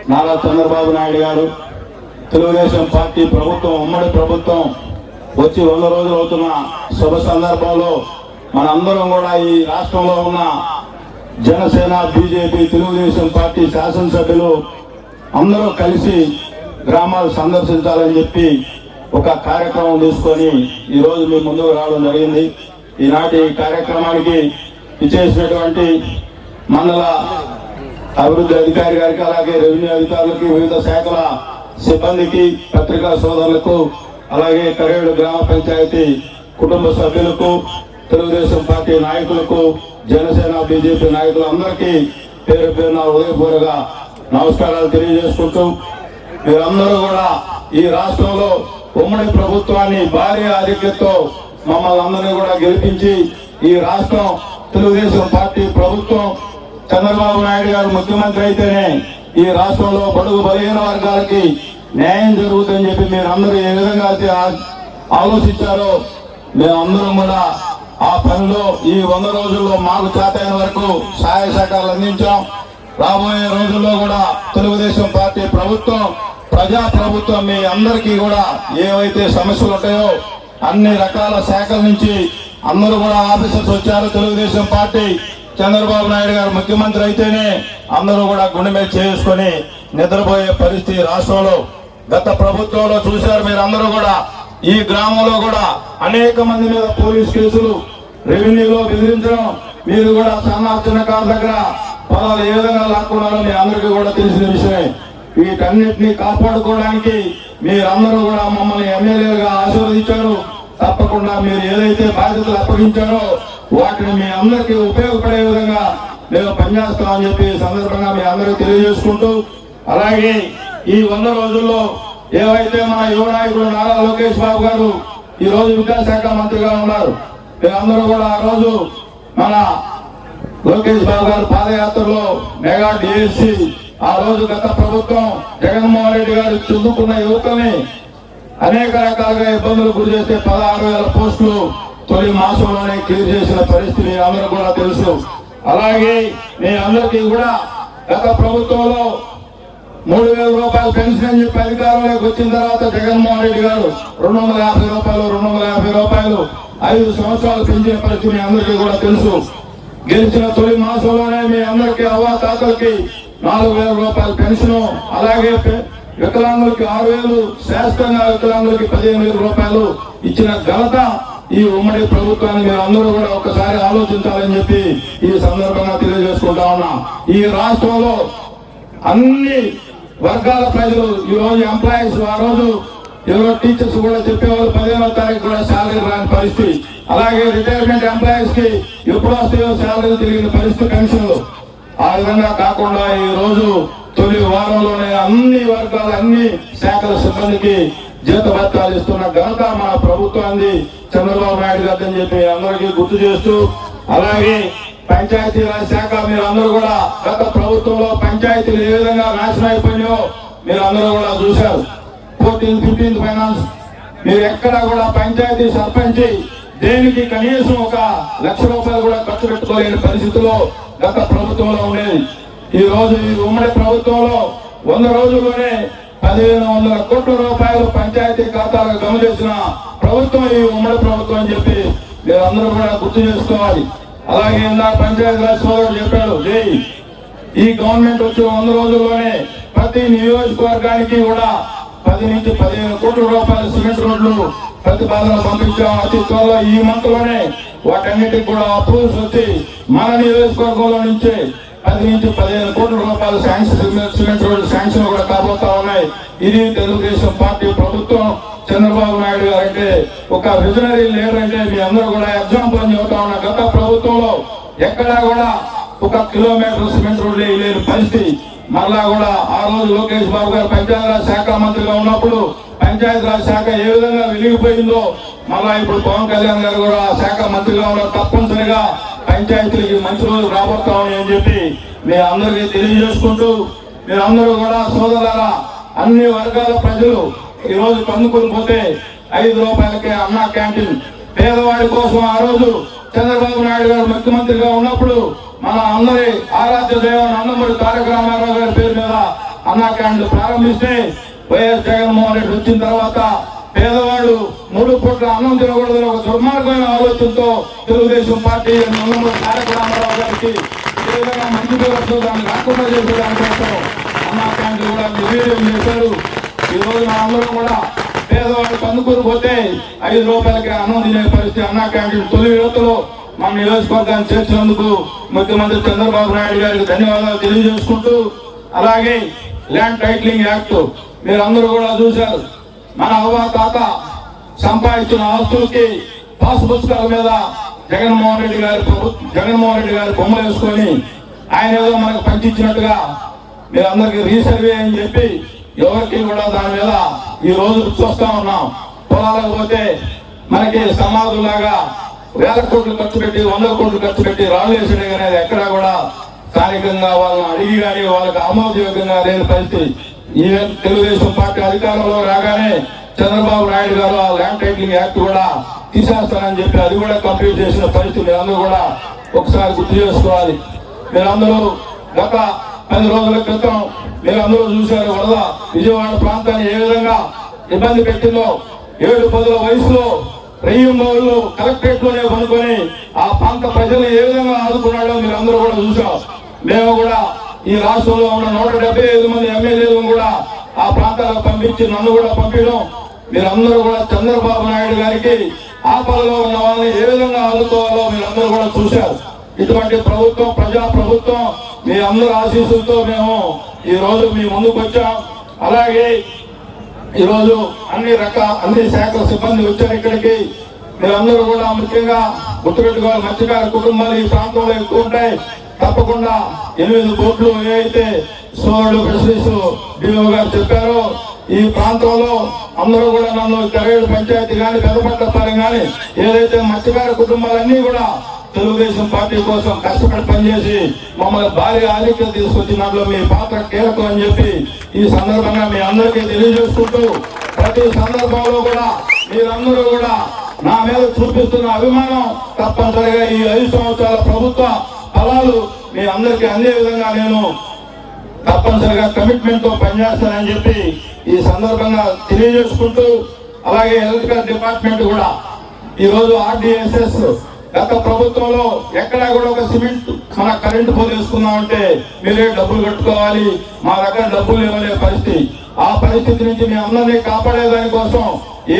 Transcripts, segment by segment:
నారా చంద్రబాబు నాయుడు గారు తెలుగుదేశం పార్టీ ప్రభుత్వం ఉమ్మడి ప్రభుత్వం వచ్చి 100 రోజులు అవుతున్న శుభ సందర్భంలో మనందరం కూడా ఈ రాష్ట్రంలో ఉన్న జనసేన బీజేపీ తెలుగుదేశం పార్టీ శాసనసభ్యులు అందరూ కలిసి గ్రామాలు సందర్శించాలని చెప్పి ఒక కార్యక్రమం తీసుకొని ఈరోజు మీ ముందుకు రావడం జరిగింది. ఈనాటి కార్యక్రమానికి ఇచ్చేసినటువంటి మండల అభివృద్ధి అధికారి గారికి, అలాగే రెవెన్యూ అధికారులకి, వివిధ శాఖల సిబ్బందికి, పత్రికా సోదరులకు, అలాగే కరేడు గ్రామ పంచాయతీ కుటుంబ సభ్యులకు, తెలుగుదేశం పార్టీ నాయకులకు, జనసేన బీజేపీ నాయకులందరికీ పేరు పేరున హృదయపూర్వక నమస్కారాలు తెలియజేసుకుంటూ, మీరందరూ కూడా ఈ రాష్ట్రంలో ఉమ్మడి ప్రభుత్వాన్ని భారీ ఆధిక్యతతో మమ్మల్ని అందరినీ కూడా గెలిపించి ఈ రాష్ట్రం తెలుగుదేశం పార్టీ ప్రభుత్వం చంద్రబాబు నాయుడు గారు ముఖ్యమంత్రి అయితేనే ఈ రాష్ట్రంలో బడుగు బలహీన వర్గాలకి న్యాయం జరుగుతుందని చెప్పి మీరందరూ ఏ విధంగా అయితే ఆలోచించారో మేమందరం కూడా ఆ పనిలో ఈ 100 రోజుల్లో మాకు చేతైన వరకు సహాయ సహకారాలు అందించాం. రాబోయే రోజుల్లో కూడా తెలుగుదేశం పార్టీ ప్రభుత్వం ప్రజా ప్రభుత్వం మీ అందరికీ కూడా ఏవైతే సమస్యలు ఉంటాయో అన్ని రకాల శాఖల నుంచి అందరూ కూడా ఆఫీసర్స్ వచ్చారు. తెలుగుదేశం పార్టీ చంద్రబాబు నాయుడు గారు ముఖ్యమంత్రి అయితేనే అందరూ కూడా గుండె మీద చేసుకుని నిద్రపోయే పరిస్థితి రాష్ట్రంలో గత ప్రభుత్వంలో చూశారు. మీరందరూ కూడా ఈ గ్రామంలో కూడా అనేక మంది మీద పోలీస్ కేసులు, రెవెన్యూలో బెదిరించడం, మీరు కూడా చిన్న కారు దగ్గర పొలాలు ఏ విధంగా లాక్కున్నారో మీ అందరికీ కూడా తెలిసిన విషయమే. వీటన్నిటినీ కాపాడుకోవడానికి మీరందరూ కూడా మమ్మల్ని ఎమ్మెల్యేలుగా ఆశీర్వదించారు. తప్పకుండా మీరు ఏదైతే బాధ్యతలు అప్పగించారో వాటిని మీ అందరికీ ఉపయోగపడే విధంగా మేము పనిచేస్తామని చెప్పి సందర్భంగా మీ అందరూ తెలియజేసుకుంటూ, అలాగే ఈ 100 రోజుల్లో ఏవైతే మన యువ నాయకుడు నారా లోకేష్ బాబు గారు ఈ రోజు విద్యాశాఖ మంత్రిగా ఉన్నారు. మీరందరూ కూడా ఆ రోజు మన లోకేష్ బాబు గారు పాదయాత్రలో మెగా డిఎస్సి ఆ రోజు గత ప్రభుత్వం జగన్మోహన్ రెడ్డి గారు చదువుకున్న యువకుల్ని అనేక రకాలుగా ఇబ్బందులు గురి చేస్తే 16,000 పోస్టులు తొలి మాసంలోనే క్లియర్ చేసిన పరిస్థితి అందరూ కూడా తెలుసు. అలాగే మీ అందరికీ కూడా గత ప్రభుత్వంలో 3,000 రూపాయలు పెన్షన్ అని చెప్పి అధికారంలోకి వచ్చిన తర్వాత జగన్మోహన్ రెడ్డి గారు 250 రూపాయలు 5 సంవత్సరాలు పెంచిన పరిస్థితి మీ అందరికీ కూడా తెలుసు. గెలిచిన తొలి మాసంలోనే మీ అందరికీ అవ్వాతాతలకి 4,000 రూపాయల పెన్షన్, అలాగే వికలాంగులకి 6,000, శాస్త్రంగా వికలాంగులకి 15,000 రూపాయలు ఇచ్చిన ఘనత ఈ ఉమ్మడి ప్రభుత్వాన్ని మీరు అందరూ కూడా ఒకసారి ఆలోచించాలని చెప్పి ఈ సందర్భంగా తెలియజేసుకుంటా ఉన్నా. ఈ రాష్ట్రంలో అన్ని వర్గాల ప్రజలు ఈ రోజు ఎంప్లాయీస్, ఆ రోజు ఎవరో టీచర్స్ కూడా చెప్పేవాళ్ళు 15వ తారీఖు కూడా శాలరీ రాని పరిస్థితి, అలాగే రిటైర్మెంట్ ఎంప్లాయీస్ కి ఎప్పుడు వస్తాయో శాలరీ తిరిగిన పరిస్థితి, పెన్షన్లు. ఆ విధంగా కాకుండా ఈ రోజు తొలి వారంలోనే అన్ని వర్గాల అన్ని శాఖల సిబ్బందికి జీతభత్యాలు ఇస్తున్న ఘనత మన ప్రభుత్వాన్ని చంద్రబాబు నాయుడు గారు అని చెప్పి అందరికీ గుర్తు చేస్తూ, అలాగే పంచాయతీరాజ్ శాఖ మీరు అందరూ కూడా గత ప్రభుత్వంలో పంచాయతీలు ఏ విధంగా నాశనం అయిపోయినాయో మీరు అందరూ కూడా చూశారు. 14th, 15th ఫైనాన్స్ మీరు ఎక్కడా కూడా పంచాయతీ సర్పంచ్ దేనికి కనీసం 1,00,000 రూపాయలు కూడా ఖర్చు పెట్టుకోలేని పరిస్థితిలో గత ప్రభుత్వంలో ఉండేది. ఈ రోజు ఈ ఉమ్మడి ప్రభుత్వంలో 100 రోజుల్లోనే 1,500 కోట్ల రూపాయలు పంచాయతీ ఖాతాలకు జమ చేసిన ప్రభుత్వం ఈ ఉమ్మడి ప్రభుత్వం అని చెప్పి మీరు అందరూ కూడా గుర్తు చేసుకోవాలి. అలాగే ఇందాక పంచాయతీరాజ్ సోదరుడు చెప్పాడు, ఈ గవర్నమెంట్ వచ్చి 100 రోజుల్లోనే ప్రతి నియోజకవర్గానికి కూడా 10 నుంచి 15 కోట్ల రూపాయల సిమెంట్ రోడ్లు ప్రతిపాదనలు పంపించాం. అతి త్వరలో ఈ మంత్ లోనే వాటన్నిటికి కూడా అప్రూవ్స్ వచ్చి మన నియోజకవర్గంలో నుంచి 10 నుంచి 15 కోట్ల రూపాయల సిమెంట్ రోడ్లు శాంక్షన్ కూడా కాబోతా ఉన్నాయి. ఇది తెలుగుదేశం పార్టీ ప్రభుత్వం. చంద్రబాబు నాయుడు గారు అంటే ఒక విజనరీ లీడర్ అంటే మీ అందరూ కూడా ఎగ్జాంపుల్ అని చెబుతా ఉన్నా. గత ప్రభుత్వంలో ఎక్కడా కూడా 1 కిలోమీటర్ సిమెంట్ రోడ్లు లేని పరిస్థితి. మళ్ళా కూడా ఆ రోజు లోకేష్ బాబు గారు పంచాయతీరాజ్ శాఖ మంత్రిగా ఉన్నప్పుడు పంచాయతీరాజ్ శాఖ ఏ విధంగా వెలిగిపోయిందో మళ్ళా ఇప్పుడు పవన్ కళ్యాణ్ గారు కూడా ఆ శాఖ మంత్రిగా ఉన్నారు. తప్పనిసరిగా పంచాయతీలకి మంచి రోజులు రాబోతామని అని చెప్పి మీ అందరికీ తెలియజేసుకుంటూ, మీరందరూ కూడా సోదరులారా అన్ని వర్గాల ప్రజలు ఈ రోజు కందుకొని పోతే 5 రూపాయలకే అన్నా క్యాంటీన్ పేదవాడి కోసం ఆ రోజు చంద్రబాబు నాయుడు గారు ముఖ్యమంత్రిగా ఉన్నప్పుడు మన అందరి ఆరాధ్య దైవం నందమూరి తారక రామారావు గారి పేరు మీద అన్నా క్యాంటీన్లు ప్రారంభిస్తే వైఎస్ జగన్మోహన్ రెడ్డి వచ్చిన తర్వాత పేదవాళ్ళు 3 పూట్ల అన్నం తినకూడదని ఒక దుర్మార్గమైన ఆలోచనతో తెలుగుదేశం పార్టీ తారక రామారావు గారికి ఏ విధంగా మంచి పేరు వస్తుందో దాన్ని రాకుండా చేసే దానికోసం అన్నా క్యాంటీన్లు కూడా నిర్వీర్యం చేశారు. ఈ రోజు మనందరం కూడా పేదవాళ్ళు కందుకూరు పోతే 5 రూపాయలకి అన్నం తినే పరిస్థితి. అన్నా క్యాంటీన్ తొలి విడతలో మన నియోజకవర్గాన్ని చేర్చినందుకు ముఖ్యమంత్రి చంద్రబాబు నాయుడు గారికి ధన్యవాదాలు తెలియజేసుకుంటూ, అలాగే ల్యాండ్ టైటిలింగ్ యాక్ట్ మీరందరూ కూడా చూశారు. మన అవ్వ తాత సంపాదించిన ఆస్తులకి పాస్ పుస్తకాల మీద జగన్మోహన్ రెడ్డి గారి బొమ్మలు వేసుకొని ఆయన ఏదో మనకు పంచిచ్చినట్టుగా మీరందరికీ రీసర్వే అని చెప్పి ఎవరికి కూడా దాని మీద ఈ రోజు చూస్తా ఉన్నాం. పొలాలకు పోతే మనకి సమాధులాగా 1000 కోట్లు ఖర్చు పెట్టి 100 కోట్లు ఖర్చు పెట్టి రాళ్ళు వేసడే అనేది ఎక్కడా కూడా స్థానికంగా వాళ్ళని అడిగి కానీ వాళ్ళకి ఆమోదయోగ్యంగా లేని పరిస్థితి. ఈవెన్ తెలుగుదేశం పార్టీ అధికారంలో రాగానే చంద్రబాబు నాయుడు గారు ఆ ల్యాండ్ టైటిలింగ్ యాక్ట్ కూడా తీసేస్తానని చెప్పి అది కూడా కంప్లీట్ చేసిన పరిస్థితి మీరందరూ కూడా ఒకసారి గుర్తు చేసుకోవాలి. మీరందరూ గత 10 రోజుల క్రితం మీరందరూ చూశారు వరద విజయవాడ ప్రాంతాన్ని ఏ విధంగా ఇబ్బంది పెట్టిందో. 7-10 వయసులో రెయ్యంబౌళ్ళు కలెక్టరేట్ లోనే కొనుక్కొని ఆ ప్రాంత ప్రజలు ఏ విధంగా ఆదుకున్నాడో మీరందరూ కూడా చూసాం. మేము కూడా ఈ రాష్ట్రంలో ఉన్న 175 మంది ఎమ్మెల్యేలను కూడా ఆ ప్రాంతాలకు పంపించి నన్ను కూడా పంపించడం, మీరందరూ కూడా చంద్రబాబు నాయుడు గారికి ఆపదలో ఉన్న వాళ్ళని ఏ విధంగా ఆదుకోవాలో మీరందరూ కూడా చూశారు. ఇటువంటి ప్రభుత్వం ప్రజా ప్రభుత్వం మీ అందరి ఆశీస్సులతో మేము ఈ రోజు మీ ముందుకు వచ్చాం. అలాగే ఈరోజు అన్ని శాఖల సిబ్బంది వచ్చారు ఇక్కడికి. మీరందరూ కూడా ముఖ్యంగా గుర్తుపెట్టుకోవాలి, మత్స్యకార కుటుంబాలు ఈ ప్రాంతంలో ఎక్కువ ఉంటాయి. తప్పకుండా 8 బోట్లు ఏవైతే సోదరుడు ఫిషరీస్ డిఓ గారు చెప్పారో ఈ ప్రాంతంలో అందరూ కూడా నన్ను కరేడు పంచాయతీ కానీ పెదపట్టపాలెం కానీ ఏదైతే మత్స్యకార కుటుంబాలన్నీ కూడా తెలుగుదేశం పార్టీ కోసం కష్టపడి పనిచేసి మమ్మల్ని భారీ ఆధిక్యత తీసుకొచ్చినట్లు మీ పాత్ర కీలకం అని చెప్పి ఈ సందర్భంగా మీ అందరికీ తెలియజేసుకుంటూ, ప్రతి సందర్భంలో కూడా మీరందరూ కూడా నా మీద చూపిస్తున్న అభిమానం తప్పనిసరిగా ఈ 5 సంవత్సరాల ప్రభుత్వ ఫలాలు మీ అందరికీ అందే విధంగా నేను తప్పనిసరిగా కమిట్మెంట్ తో పనిచేస్తానని చెప్పి ఈ సందర్భంగా తెలియజేసుకుంటూ, అలాగే ఎలక్ట్రికల్ డిపార్ట్మెంట్ కూడా ఈరోజు RDSS గత ప్రభుత్వంలో ఎక్కడా కూడా ఒక సిమెంట్ మన కరెంటు పోలు వేసుకున్నామంటే మీరే డబ్బులు కట్టుకోవాలి, మా దగ్గర డబ్బులు ఇవ్వలే పరిస్థితి. ఆ పరిస్థితి నుంచి మీ అందరినీ కాపాడేదాని కోసం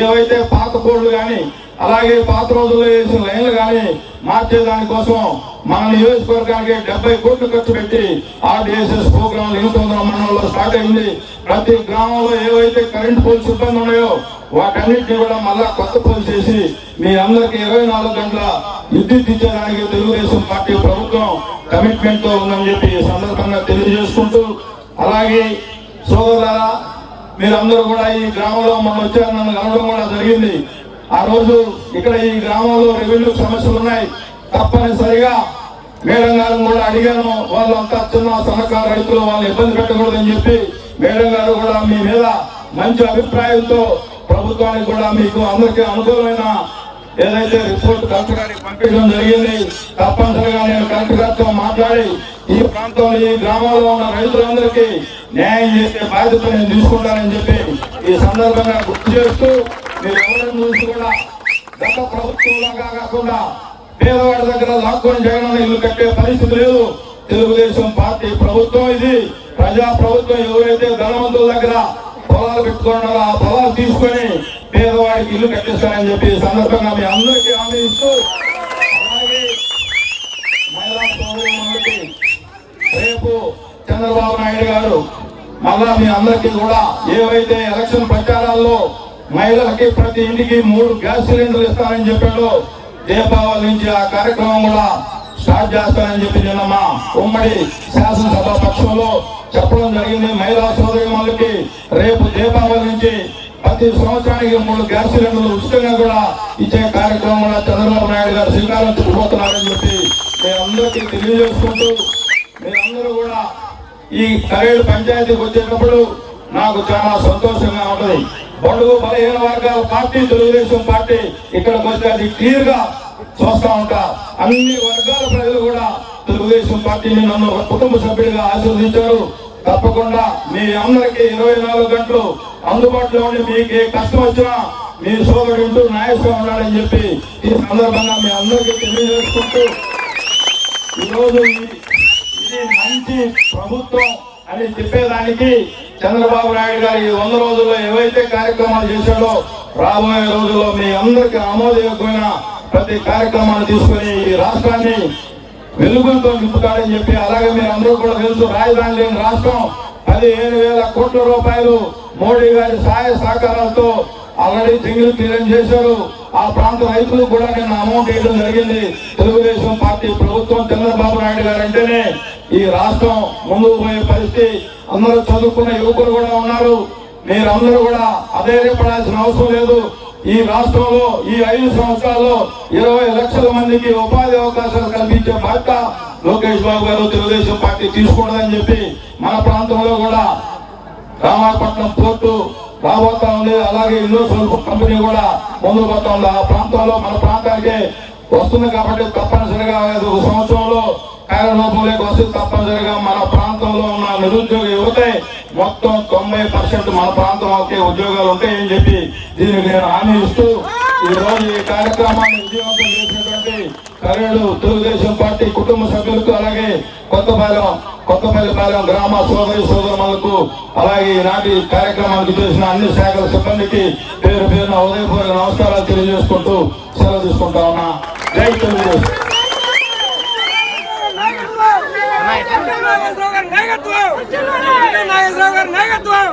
ఏవైతే పాత పోళ్లు కానీ అలాగే పాత రోజుల్లో వేసిన లైన్లు కానీ మార్చేదానికోసం మన నియోజకవర్గానికి 70 కోట్లు ఖర్చు పెట్టి RDSS ప్రోగ్రాం 800 మండలంలో స్టార్ట్ అయింది. ప్రతి గ్రామంలో ఏవైతే కరెంటు పోల్స్ ఇబ్బంది ఉన్నాయో వాటన్నిటిని కూడా మళ్ళా కొత్త పోల్స్ చేసి మీ అందరికి 24 గంటల విద్యుత్ ఇచ్చేదానికి తెలుగుదేశం పార్టీ ప్రభుత్వం కమిట్మెంట్ తో ఉందని చెప్పి ఈ సందర్భంగా తెలియజేసుకుంటూ, అలాగే సోదరులారా మీరందరూ కూడా ఈ గ్రామంలో మొన్న వచ్చారు, నన్ను కలవడం కూడా జరిగింది. ఆ రోజు ఇక్కడ ఈ గ్రామంలో రెవెన్యూ సమస్యలు ఉన్నాయి. తప్పనిసరిగా మేడం గారిని కూడా అడిగాను, వాళ్ళంతా చిన్న సన్నకారు రైతులు వాళ్ళని ఇబ్బంది పెట్టకూడదని చెప్పి మేడం గారు కూడా మీ మీద మంచి అభిప్రాయంతో ప్రభుత్వానికి కూడా మీకు అందరికీ అనుకూలమైన ఏదైతే రిపోర్ట్ కలెక్టర్ గారికి పంపించడం జరిగింది. తప్పనిసరిగా నేను కలెక్టర్ గారితో మాట్లాడి ఈ ప్రాంతంలో ఈ గ్రామంలో ఉన్న రైతులందరికీ న్యాయం చేసే బాధ్యత నేను తీసుకుంటానని చెప్పి ఈ సందర్భంగా గుర్తు చేస్తూ, మీరు ఎవరైనా చూసి కూడా గత ప్రభుత్వంలాగా కాకుండా పేదవాడి దగ్గర లాక్కొని జగన్ ఇల్లు కట్టే పరిస్థితి లేదు. తెలుగుదేశం పార్టీ ప్రభుత్వం ఇది ప్రజా ప్రభుత్వం. ఎవరైతే ధనవంతుల దగ్గర పొలాలు పెట్టుకున్నారో ఆ పొలాలు తీసుకొని పేదవాడికి ఇల్లు కట్టిస్తానని చెప్పి ఈ సందర్భంగా మీ అందరికీ హామీ ఇస్తూ, అలాగే మహిళా సోదరులకి రేపు చంద్రబాబు నాయుడు గారు మళ్ళా మీ అందరికీ కూడా ఏవైతే ఎలక్షన్ ప్రచారాల్లో మహిళలకి ప్రతి ఇంటికి 3 గ్యాస్ సిలిండర్లు ఇస్తానని చెప్పాడో దీపావళి నుంచి ఆ కార్యక్రమం కూడా స్టార్ట్ చేస్తానని చెప్పి నిన్న మా ఉమ్మడి శాసనసభ పక్షంలో చెప్పడం జరిగింది. మహిళా సోదరులకి రేపు దీపావళి నుంచి ప్రతి సంవత్సరానికి 3 గ్యాస్ సిలిండర్లు ఉచితంగా కూడా ఇచ్చే కార్యక్రమం కూడా చంద్రబాబు నాయుడు గారు శ్రీకారం చుట్టుకుపోతున్నారని చెప్పి మీరందరికీ తెలియజేసుకుంటూ, మీరందరూ కూడా ఈ కరేడు పంచాయతీకి వచ్చేటప్పుడు నాకు చాలా సంతోషంగా ఉంటుంది. బడుగు బలహీన వర్గాల పార్టీ తెలుగుదేశం పార్టీ ఇక్కడికి వస్తే అది క్లియర్ గా చూస్తా ఉంటా. అన్ని వర్గాల ప్రజలు కూడా తెలుగుదేశం పార్టీని నన్ను కుటుంబ సభ్యుడిగా ఆశీర్వదించారు. తప్పకుండా మీ అందరికీ 24 గంటలు అందుబాటులో ఉండి మీకు ఏ కష్టం వచ్చినా మీ సోదరుడు ఉంటూ నాయకుగా ఉన్నాడని చెప్పి ఈ సందర్భంగా మీ అందరికీ తెలియజేసుకుంటూ ఈరోజు ఇది మంచి ప్రభుత్వం అని చెప్పేదానికి చంద్రబాబు నాయుడు గారు ఈ 100 రోజుల్లో ఏవైతే కార్యక్రమాలు చేశాడో రాబోయే రోజుల్లో మీ అందరికీ ఆమోదయోగ్యమైన ప్రతి కార్యక్రమాన్ని తీసుకుని ఈ రాష్ట్రాన్ని వెలుగులతో నింపుతాడని చెప్పి, అలాగే మీరు అందరూ కూడా తెలుసు, రాజధాని లేని రాష్ట్రం 15,000 కోట్ల రూపాయలు మోడీ గారి సహాయ సహకారాలతో ఆల్రెడీ జంగిల్ క్లియరెన్స్ చేశారు. ఆ ప్రాంత రైతులకు కూడా నేను అమౌంట్ వేయడం జరిగింది. తెలుగుదేశం పార్టీ ప్రభుత్వం చంద్రబాబు నాయుడు గారు అంటేనే ఈ రాష్ట్రం ముందుకు పోయే పరిస్థితి. అందరూ చదువుకున్న యువకులు కూడా ఉన్నారు. మీరందరూ కూడా అధైర్యపడాల్సిన అవసరం లేదు. ఈ రాష్ట్రంలో ఈ 5 సంవత్సరాల్లో 20 లక్షల మందికి ఉపాధి అవకాశాలు కల్పించే బాధ్యత లోకేష్ బాబు గారు తెలుగుదేశం పార్టీ తీసుకుంటుందని చెప్పి మన ప్రాంతంలో కూడా రామాయపట్నం పోర్టు రాబోతా ఉంది. అలాగే ఇండోసోల్ కంపెనీ కూడా ముందుకు పోతా ఉంది. ఆ ప్రాంతంలో మన ప్రాంతానికి వస్తుంది కాబట్టి తప్పనిసరిగా 1 సంవత్సరంలో కార్యరూపంలోకి వస్తే తప్పనిసరిగా మన ప్రాంతంలో ఉన్న నిరుద్యోగ యువత మొత్తం 90% మన ప్రాంతంలోకి ఉద్యోగాలు ఉంటాయని చెప్పి దీనికి నేను హామీ ఇస్తూ ఈ రోజు ఈ కార్యక్రమాన్ని విజయవంతం చేసినటువంటి కరేడు తెలుగుదేశం పార్టీ కుటుంబ సభ్యులకు, అలాగే కొత్తపల్లిపాలెం గ్రామ సోదరులకు, అలాగే ఈనాటి కార్యక్రమానికి చేసిన అన్ని శాఖల సిబ్బందికి పేరు పేరున ఉదయపూర్వక నమస్కారాలు తెలియజేసుకుంటూ సెలవు తీసుకుంటా ఉన్నా. జై తెలుగుదేశం. నాగేశ్వరరావు గారి నాయకత్వం